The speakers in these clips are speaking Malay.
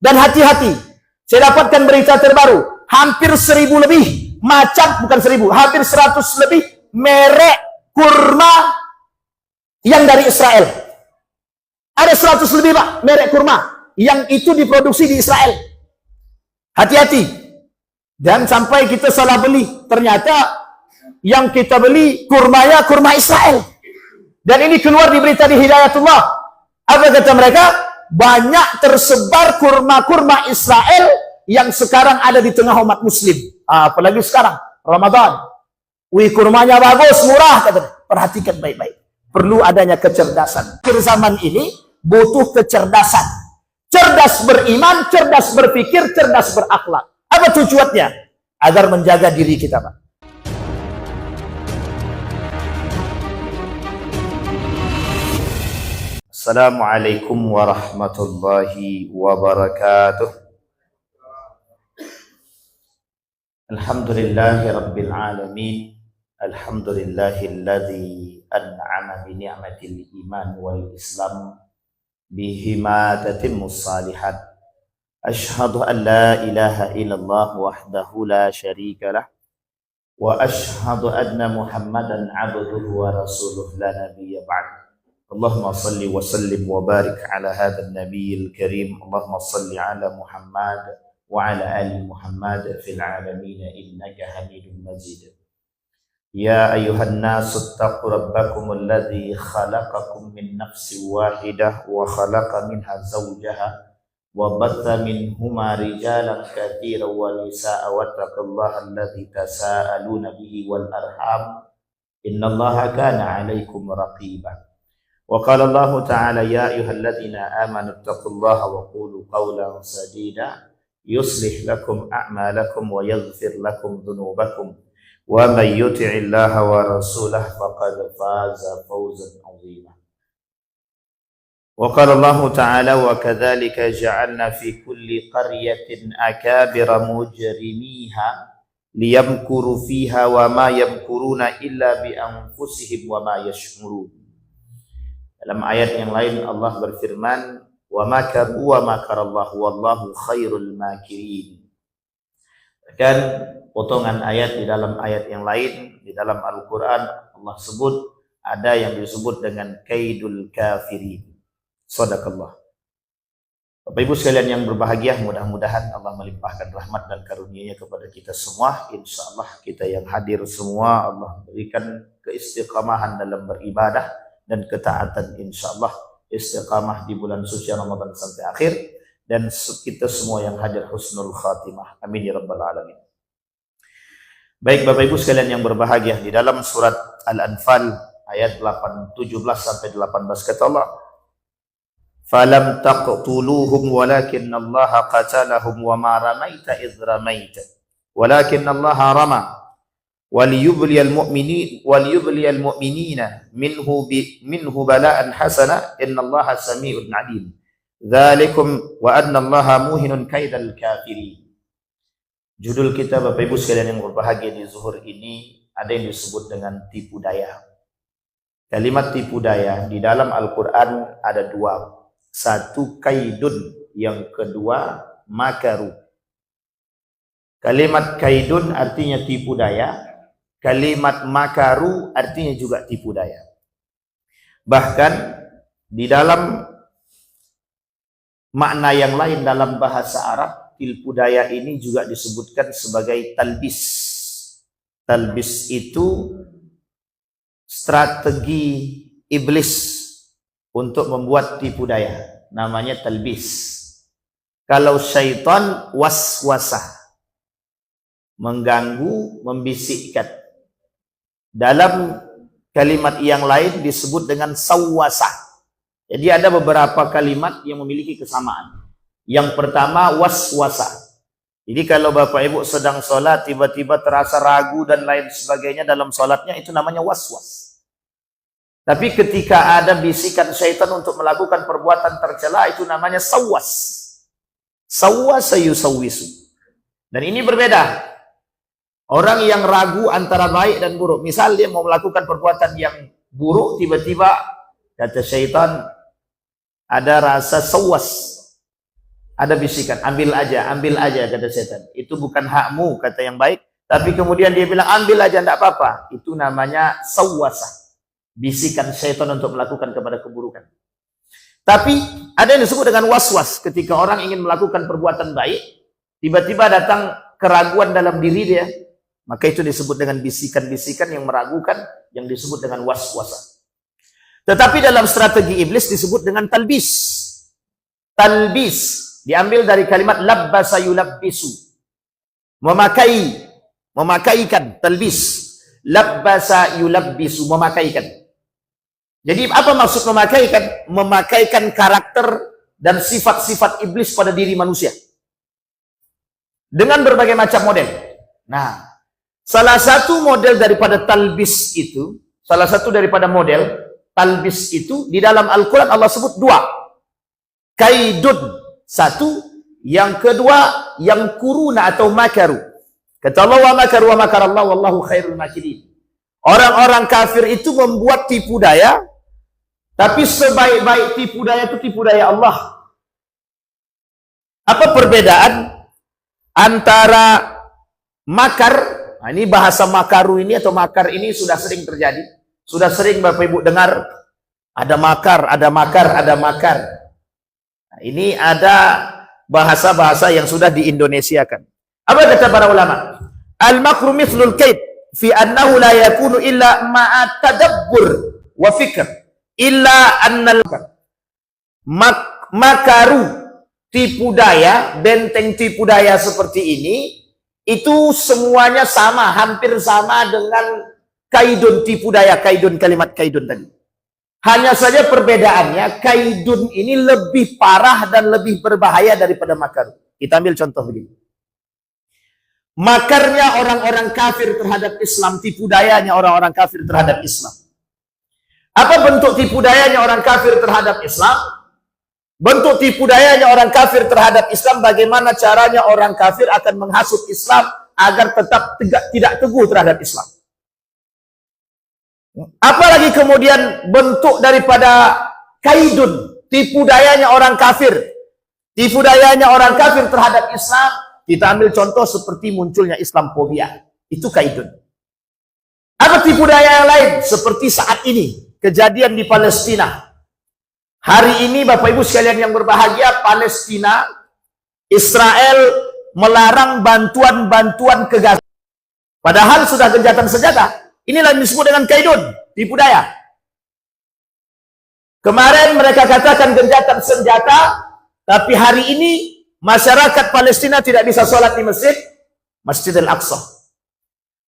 Dan hati-hati, saya dapatkan berita terbaru, hampir 1000 lebih macam, bukan 1000, hampir 100 lebih merek kurma yang dari Israel. Ada 100 lebih Pak, merek kurma yang itu diproduksi di Israel. Hati-hati, dan sampai kita salah beli, ternyata yang kita beli kurmanya kurma Israel. Dan ini keluar di berita di Hidayatullah. Apa kata mereka? Banyak tersebar kurma-kurma Israel yang sekarang ada di tengah umat muslim. Apalagi sekarang, Ramadan. Wih, kurmanya bagus, murah. Kata. Perhatikan baik-baik. Perlu adanya kecerdasan. Akhir zaman ini butuh kecerdasan. Cerdas beriman, cerdas berpikir, cerdas berakhlak. Apa tujuannya? Agar menjaga diri kita, Pak. Assalamualaikum warahmatullahi wabarakatuh. Alhamdulillahi rabbil alamin. Alhamdulillahilladzi an'ama bi ni'matil iman wal islam bihima tatimmus salihat. Ashhadu an la ilaha illallah wahdahu la syarika lah. Wa ashhadu anna Muhammadan abduhu wa rasuluh la nabiyya ba'd. Allahumma salli wa sallim wa barik ala hadha an-nabiyil karim. Allahumma salli ala Muhammad wa ala ali Muhammad fil alamin innaka Hamidum Majid. Ya ayuhan nasu ittaqu rabbakum alladhi khalaqakum min nafsin wahidah wa khalaqa minha zawjaha wa batha minhuma rijalan katsiran wa nisaa'a wattaqullaha alladhi tasaaluna bihi wal arham innallaha kana 'alaikum raqiba. Wa qala Allah ta'ala ya ayyuhalladzina amanu ittaqullaha wa qulu qawlan sadida yuslih lakum a'malakum wa yaghfir lakum dhunubakum wa may yuti'illaha wa rasulahu faqad faza fawzan 'azima. Wa qala Allah ta'ala wa kadzalika ja'alna fi kulli qaryatin akabira mujrimiha liyamkuru fiha wa ma yamkuruna illa bi anfusihim wa ma yash'urun. Dalam ayat yang lain Allah berfirman, wa makaru wa makarallahu wallahu khairul makirin. Dan potongan ayat di dalam ayat yang lain di dalam Al-Qur'an Allah sebut ada yang disebut dengan kaidul kafirin. Shadaqallah. Bapak Ibu sekalian yang berbahagia, mudah-mudahan Allah melimpahkan rahmat dan karunia-Nya kepada kita semua. Insyaallah kita yang hadir semua Allah berikan keistiqamahan dalam beribadah dan ketaatan, insyaallah istiqamah di bulan suci Ramadan sampai akhir, dan kita semua yang hadir husnul khatimah, amin ya rabbal alamin. Baik Bapak Ibu sekalian yang berbahagia, di dalam surat Al-Anfal ayat 17 sampai 18 kata Allah, falam taqtuluhum walakinallaha qatalahum wa ma ramaita idh ramaita walakinallaha rama waliyubliyal mu'minina minhu bala'an hasana innallaha sami'un 'alim. Dzalikum wa annallaha muhinun kaidal kafirin. Judul kita Bapak Ibu sekalian yang berbahagia di zuhur ini ada yang disebut dengan tipu daya. Kalimat tipu daya di dalam Al-Qur'an ada dua. Satu kaidun, yang kedua makaru. Kalimat kaidun artinya tipu daya. Kalimat makaru artinya juga tipu daya. Bahkan di dalam makna yang lain dalam bahasa Arab, tipu daya ini juga disebutkan sebagai talbis. Talbis itu strategi iblis untuk membuat tipu daya. Namanya talbis. Kalau syaitan waswasah, mengganggu, membisikkan. Dalam kalimat yang lain disebut dengan sawwasah. Jadi ada beberapa kalimat yang memiliki kesamaan. Yang pertama waswasah. Jadi kalau Bapak Ibu sedang sholat tiba-tiba terasa ragu dan lain sebagainya dalam sholatnya, itu namanya waswas. Tapi ketika ada bisikan syaitan untuk melakukan perbuatan tercela, itu namanya sawwas. Sawwasa yusawwisu. Dan ini berbeda. Orang yang ragu antara baik dan buruk. Misal dia mau melakukan perbuatan yang buruk, tiba-tiba kata syaitan ada rasa sawas. Ada bisikan, ambil aja kata setan. Itu bukan hakmu kata yang baik, tapi kemudian dia bilang ambil aja enggak apa-apa. Itu namanya sawwasah. Bisikan setan untuk melakukan kepada keburukan. Tapi ada yang disebut dengan waswas, ketika orang ingin melakukan perbuatan baik, tiba-tiba datang keraguan dalam diri dia, maka itu disebut dengan bisikan-bisikan yang meragukan, yang disebut dengan waswasah. Tetapi dalam strategi iblis disebut dengan talbis. Talbis diambil dari kalimat labbasa yulabbisu. Memakaikan, talbis. Labbasa yulabbisu, memakaikan. Jadi apa maksud memakaikan? Memakaikan karakter dan sifat-sifat iblis pada diri manusia. Dengan berbagai macam model. Nah, salah satu model daripada talbis itu, salah satu daripada model talbis itu, di dalam Al-Quran Allah sebut dua. Kaidun, satu. Yang kedua, yang kuruna atau makaru. Kata Allah, wa makaru wa makarallahu wallahu khairul makirin. Orang-orang kafir itu membuat tipu daya, tapi sebaik-baik tipu daya itu tipu daya Allah. Apa perbedaan antara makar, nah ini bahasa makaru ini atau makar ini sudah sering terjadi. Sudah sering Bapak Ibu dengar, ada makar, ada makar, ada makar. Nah, ini ada bahasa-bahasa yang sudah diindonesiakan. Apa kata para ulama? Al-makru mithlul kaid fi annahu la yakunu illa ma'a tadabbur wa fikr. Illa annal makaru, tipu daya, benteng tipu daya seperti ini, itu semuanya sama, hampir sama dengan kaidun tipu daya, kaidun, kalimat kaidun tadi. Hanya saja perbedaannya, kaidun ini lebih parah dan lebih berbahaya daripada makaru. Kita ambil contoh begini. Makarnya orang-orang kafir terhadap Islam, tipu dayanya orang-orang kafir terhadap Islam. Apa bentuk tipu dayanya orang kafir terhadap Islam? Bentuk tipu dayanya orang kafir terhadap Islam, bagaimana caranya orang kafir akan menghasut Islam agar tetap tidak teguh terhadap Islam. Apalagi kemudian bentuk daripada kaidun, tipu dayanya orang kafir. Tipu dayanya orang kafir terhadap Islam, kita ambil contoh seperti munculnya Islamophobia. Itu kaidun. Apa tipu daya yang lain? Seperti saat ini, kejadian di Palestina. Hari ini Bapak Ibu sekalian yang berbahagia, Palestina, Israel melarang bantuan-bantuan ke Gaza. Padahal sudah gencatan senjata. Inilah yang disebut dengan kaidun, tipu daya. Kemarin mereka katakan gencatan senjata, tapi hari ini masyarakat Palestina tidak bisa sholat di Masjid Al-Aqsa.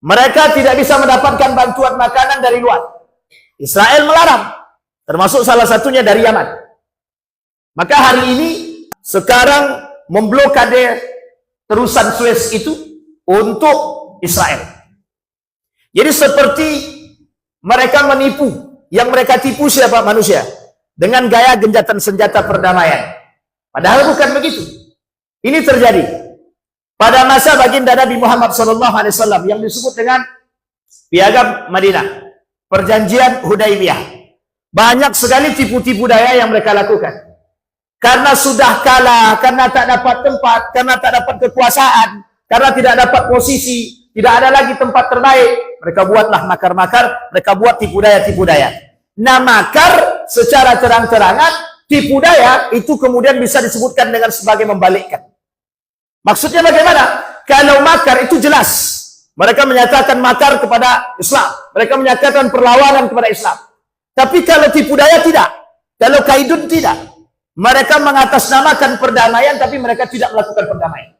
Mereka tidak bisa mendapatkan bantuan makanan dari luar. Israel melarang, termasuk salah satunya dari Yaman. Maka hari ini sekarang memblokade terusan Suez itu untuk Israel. Jadi seperti mereka menipu. Yang mereka tipu siapa? Manusia. Dengan gaya gencatan senjata perdamaian. Padahal bukan begitu. Ini terjadi pada masa baginda Nabi Muhammad SAW yang disebut dengan Piagam Madinah, Perjanjian Hudaibiyah. Banyak sekali tipu-tipu daya yang mereka lakukan. Karena sudah kalah, karena tak dapat tempat, karena tak dapat kekuasaan, karena tidak dapat posisi, tidak ada lagi tempat terbaik, mereka buatlah makar-makar, mereka buat tipu daya. Nah, makar secara terang-terangan, tipu daya itu kemudian bisa disebutkan dengan sebagai membalikkan. Maksudnya bagaimana? Kalau makar itu jelas, mereka menyatakan makar kepada Islam, mereka menyatakan perlawanan kepada Islam. Tapi kalau tipu daya tidak, kalau kaidun tidak, mereka mengatasnamakan perdamaian tapi mereka tidak melakukan perdamaian.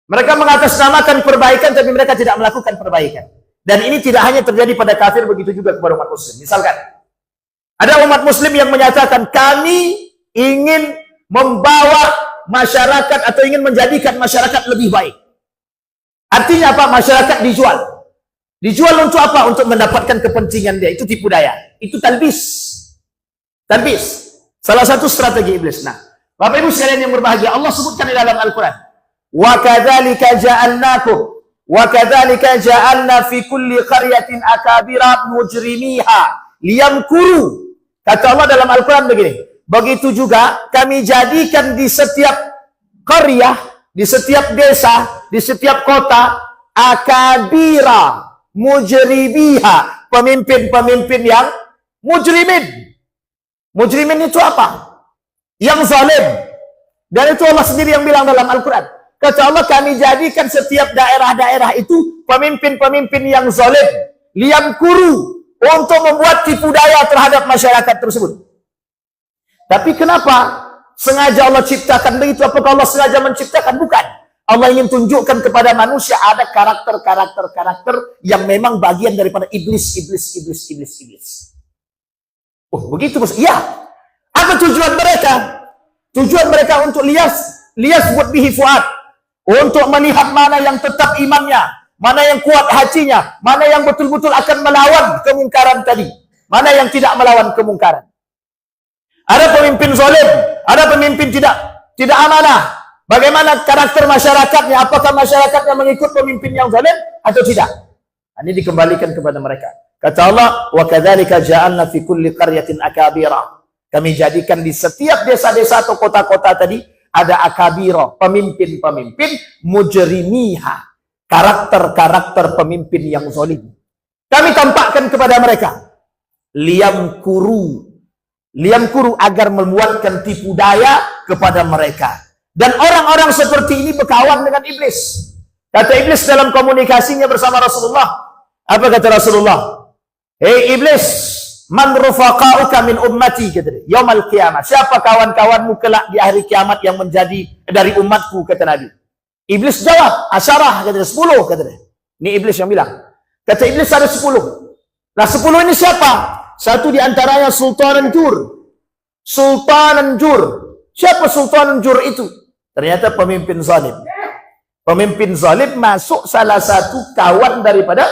Mereka mengatasnamakan perbaikan tapi mereka tidak melakukan perbaikan. Dan ini tidak hanya terjadi pada kafir, begitu juga kepada umat muslim. Misalkan ada umat muslim yang menyatakan kami ingin membawa masyarakat atau ingin menjadikan masyarakat lebih baik. Artinya apa? Masyarakat dijual. Dijual untuk apa? Untuk mendapatkan kepentingan dia. Itu tipu daya. Itu talbis. Talbis. Salah satu strategi iblis. Nah, Bapak Ibu sekalian yang berbahagia, Allah sebutkan di dalam Al-Quran. Wa kadzalika ja'alnakum wa kadzalika ja'alna fi kulli qaryatin akabira mujrimiha liyamkuru. Kata Allah dalam Al-Quran begini. Begitu juga kami jadikan di setiap qaryah, di setiap desa, di setiap kota, akabira mujribiha, pemimpin-pemimpin yang mujrimin. Mujrimin itu apa? Yang zalim. Dan itu Allah sendiri yang bilang dalam Al-Quran. Kata Allah, kami jadikan setiap daerah-daerah itu pemimpin-pemimpin yang zalim, liyamkuru, untuk membuat tipu daya terhadap masyarakat tersebut. Tapi kenapa sengaja Allah ciptakan begitu? Apakah Allah sengaja menciptakan? Bukan. Allah ingin tunjukkan kepada manusia ada karakter-karakter yang memang bagian daripada iblis. Oh, begitu bos? Iya. Apa tujuan mereka? Tujuan mereka untuk lias buat bihi fuad, untuk melihat mana yang tetap imannya, mana yang kuat hatinya, mana yang betul-betul akan melawan kemungkaran tadi, mana yang tidak melawan kemungkaran. Ada pemimpin zalim, ada pemimpin tidak amanah. Bagaimana karakter masyarakatnya? Apakah masyarakatnya mengikut pemimpin yang zalim atau tidak? Ini dikembalikan kepada mereka. Kata Allah, wa kadzalika ja'alna fi kulli qaryatin akabira. Kami jadikan di setiap desa-desa atau kota-kota tadi ada akabira, pemimpin-pemimpin mujrimiha, karakter-karakter pemimpin yang zalim. Kami tampakkan kepada mereka liyamkuru agar membuatkan tipu daya kepada mereka. Dan orang-orang seperti ini berkawan dengan iblis. Kata iblis dalam komunikasinya bersama Rasulullah. Apa kata Rasulullah? Hei iblis, man rufaqa'uka min ummati, kata dia, yaumal qiyamah. Siapa kawan-kawanmu kelak di hari kiamat yang menjadi dari umatku, kata Nabi. Iblis jawab, asyarah, kata dia, 10, kata dia. Ini iblis yang bilang. Kata iblis ada 10. Nah 10 ini siapa? Satu di antaranya Sultanan Jur. Sultanan Jur. Siapa Sultanan Jur itu? Ternyata pemimpin zalim. Pemimpin zalim masuk salah satu kawan daripada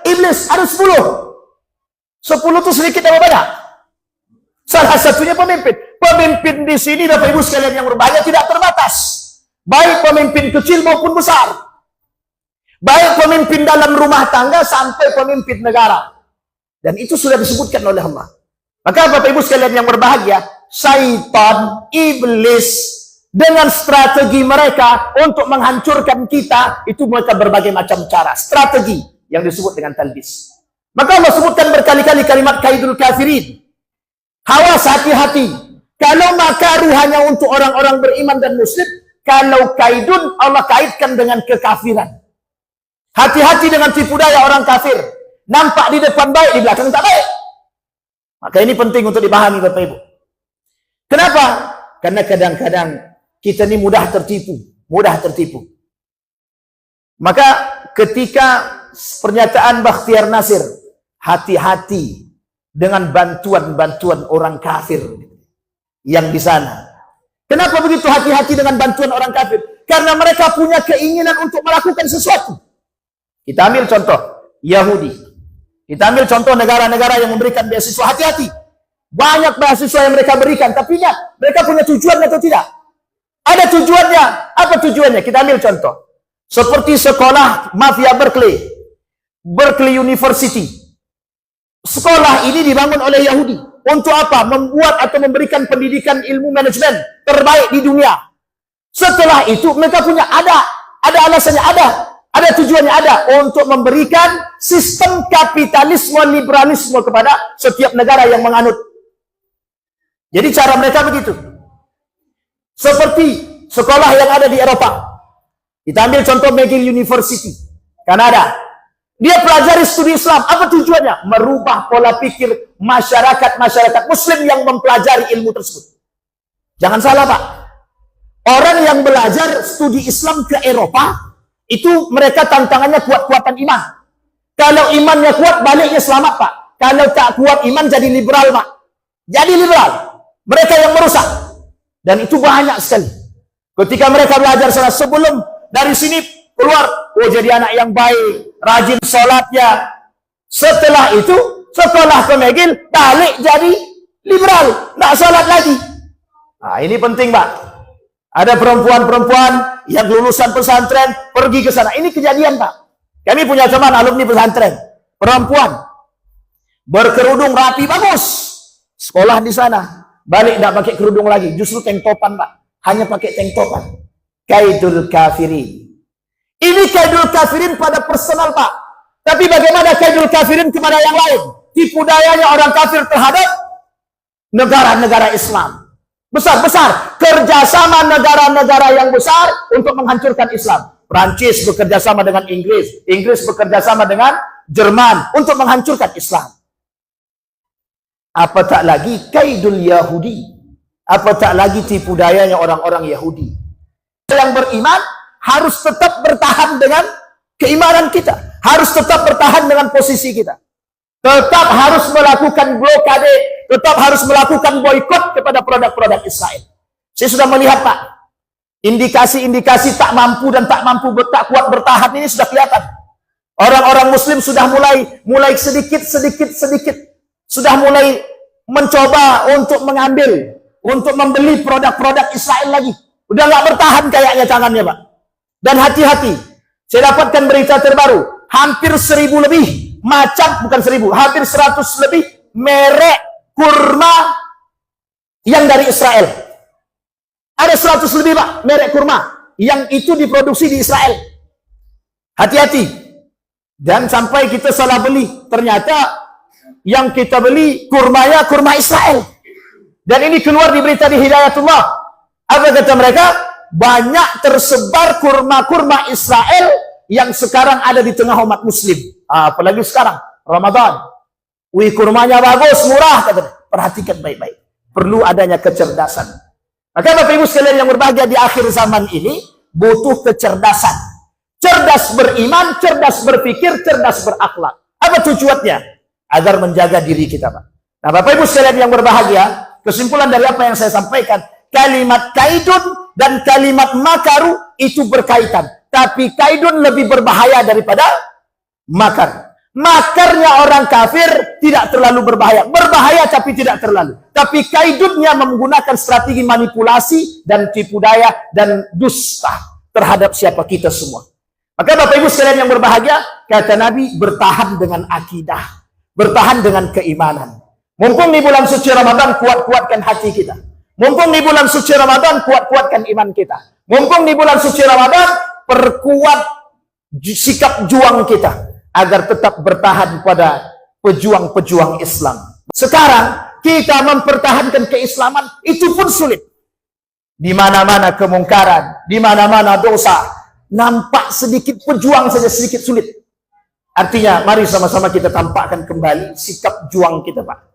iblis. Ada 10. 10 itu sedikit apa banyak? Salah satunya pemimpin. Pemimpin di sini, Bapak Ibu sekalian yang berbahagia, tidak terbatas. Baik pemimpin kecil maupun besar. Baik pemimpin dalam rumah tangga sampai pemimpin negara. Dan itu sudah disebutkan oleh Allah. Maka Bapak Ibu sekalian yang berbahagia, syaitan, iblis, dengan strategi mereka untuk menghancurkan kita, itu mereka berbagai macam cara. Strategi yang disebut dengan talbis. Maka Allah sebutkan berkali-kali kalimat kaidul kafirin. Awas, hati-hati. Kalau makaru hanya untuk orang-orang beriman dan muslim, kalau kaidun Allah kaitkan dengan kekafiran. Hati-hati dengan tipu daya orang kafir. Nampak di depan baik, di belakang tak baik. Maka ini penting untuk dipahami Bapak Ibu. Kenapa? Karena kadang-kadang kita ini mudah tertipu. Maka ketika pernyataan Bakhtiar Nasir, hati-hati dengan bantuan-bantuan orang kafir yang di sana. Kenapa begitu hati-hati dengan bantuan orang kafir? Karena mereka punya keinginan untuk melakukan sesuatu. Kita ambil contoh Yahudi. Kita ambil contoh negara-negara yang memberikan beasiswa. Hati-hati. Banyak beasiswa yang mereka berikan, tapi mereka punya tujuan atau tidak? Ada tujuannya. Apa tujuannya? Kita ambil contoh. Seperti sekolah mafia Berkeley University. Sekolah ini dibangun oleh Yahudi. Untuk apa? Membuat atau memberikan pendidikan ilmu manajemen terbaik di dunia. Setelah itu mereka punya ada alasannya, ada tujuannya, untuk memberikan sistem kapitalisme liberalisme kepada setiap negara yang menganut. Jadi cara mereka begitu. Seperti sekolah yang ada di Eropa. Kita ambil contoh McGill University, Kanada. Dia pelajari studi Islam. Apa tujuannya? Merubah pola pikir masyarakat Muslim yang mempelajari ilmu tersebut. Jangan salah Pak. Orang yang belajar studi Islam ke Eropa, itu mereka tantangannya kuat-kuatan iman. Kalau imannya kuat, baliknya selamat Pak. Kalau tak kuat iman, jadi liberal Pak. Jadi liberal. Mereka yang merusak. Dan itu banyak sekali. Ketika mereka belajar sana, sebelum dari sini keluar, oh jadi anak yang baik, rajin sholatnya. Setelah itu, sekolah ke McGill, balik jadi liberal. Nggak sholat lagi. Nah ini penting Pak. Ada perempuan-perempuan yang lulusan pesantren pergi ke sana. Ini kejadian Pak. Kami punya teman alumni pesantren, perempuan berkerudung rapi bagus, sekolah di sana. Balik tidak pakai kerudung lagi, justru tank topan Pak. Hanya pakai tank topan. Kaidul kafirin. Ini kaidul kafirin pada personal Pak. Tapi bagaimana kaidul kafirin kepada yang lain? Tipu dayanya orang kafir terhadap negara-negara Islam. Besar-besar. Kerjasama negara-negara yang besar untuk menghancurkan Islam. Prancis bekerjasama dengan Inggris. Inggris bekerjasama dengan Jerman untuk menghancurkan Islam. Apa tak lagi kaidul Yahudi. Apa tak lagi tipu dayanya orang-orang Yahudi. Yang beriman harus tetap bertahan dengan keimanan kita. Harus tetap bertahan dengan posisi kita. Tetap harus melakukan blokade. Tetap harus melakukan boikot kepada produk-produk Israel. Saya sudah melihat Pak. Indikasi-indikasi tak mampu dan tak kuat bertahan ini sudah kelihatan. Orang-orang Muslim sudah mulai sedikit sudah mulai mencoba untuk mengambil, untuk membeli produk-produk Israel lagi. Udah nggak bertahan kayaknya tangannya Pak. Dan hati-hati, saya dapatkan berita terbaru, hampir 1000 lebih macam, bukan 1000, hampir 100 lebih merek kurma yang dari Israel. Ada 100 lebih Pak merek kurma yang itu diproduksi di Israel. Hati-hati. Dan sampai kita salah beli, ternyata yang kita beli kurmanya kurma Israel. Dan ini keluar di berita di Hidayatullah. Apa kata mereka? Banyak tersebar kurma-kurma Israel yang sekarang ada di tengah umat Muslim. Apalagi sekarang Ramadan. Wih, kurmanya bagus, murah, kata. Perhatikan baik-baik. Perlu adanya kecerdasan. Maka Bapak Ibu sekalian yang berbahagia, di akhir zaman ini butuh kecerdasan. Cerdas beriman, cerdas berpikir, cerdas berakhlak. Apa tujuannya? Agar menjaga diri kita, Pak. Nah, Bapak Ibu sekalian yang berbahagia, kesimpulan dari apa yang saya sampaikan, kalimat kaidun dan kalimat makaru itu berkaitan. Tapi kaidun lebih berbahaya daripada makar. Makarnya orang kafir tidak terlalu berbahaya. Berbahaya tapi tidak terlalu. Tapi kaidunnya menggunakan strategi manipulasi dan tipu daya dan dusta terhadap siapa kita semua. Maka Bapak Ibu sekalian yang berbahagia, kata Nabi, bertahan dengan akidah. Bertahan dengan keimanan. Mumpung di bulan suci Ramadan, kuat-kuatkan hati kita. Mumpung di bulan suci Ramadan, kuat-kuatkan iman kita. Mumpung di bulan suci Ramadan, perkuat sikap juang kita. Agar tetap bertahan pada pejuang-pejuang Islam. Sekarang kita mempertahankan keislaman itu pun sulit. Di mana-mana kemungkaran, di mana-mana dosa, nampak sedikit pejuang saja sedikit sulit. Artinya mari sama-sama kita tampakkan kembali sikap juang kita Pak.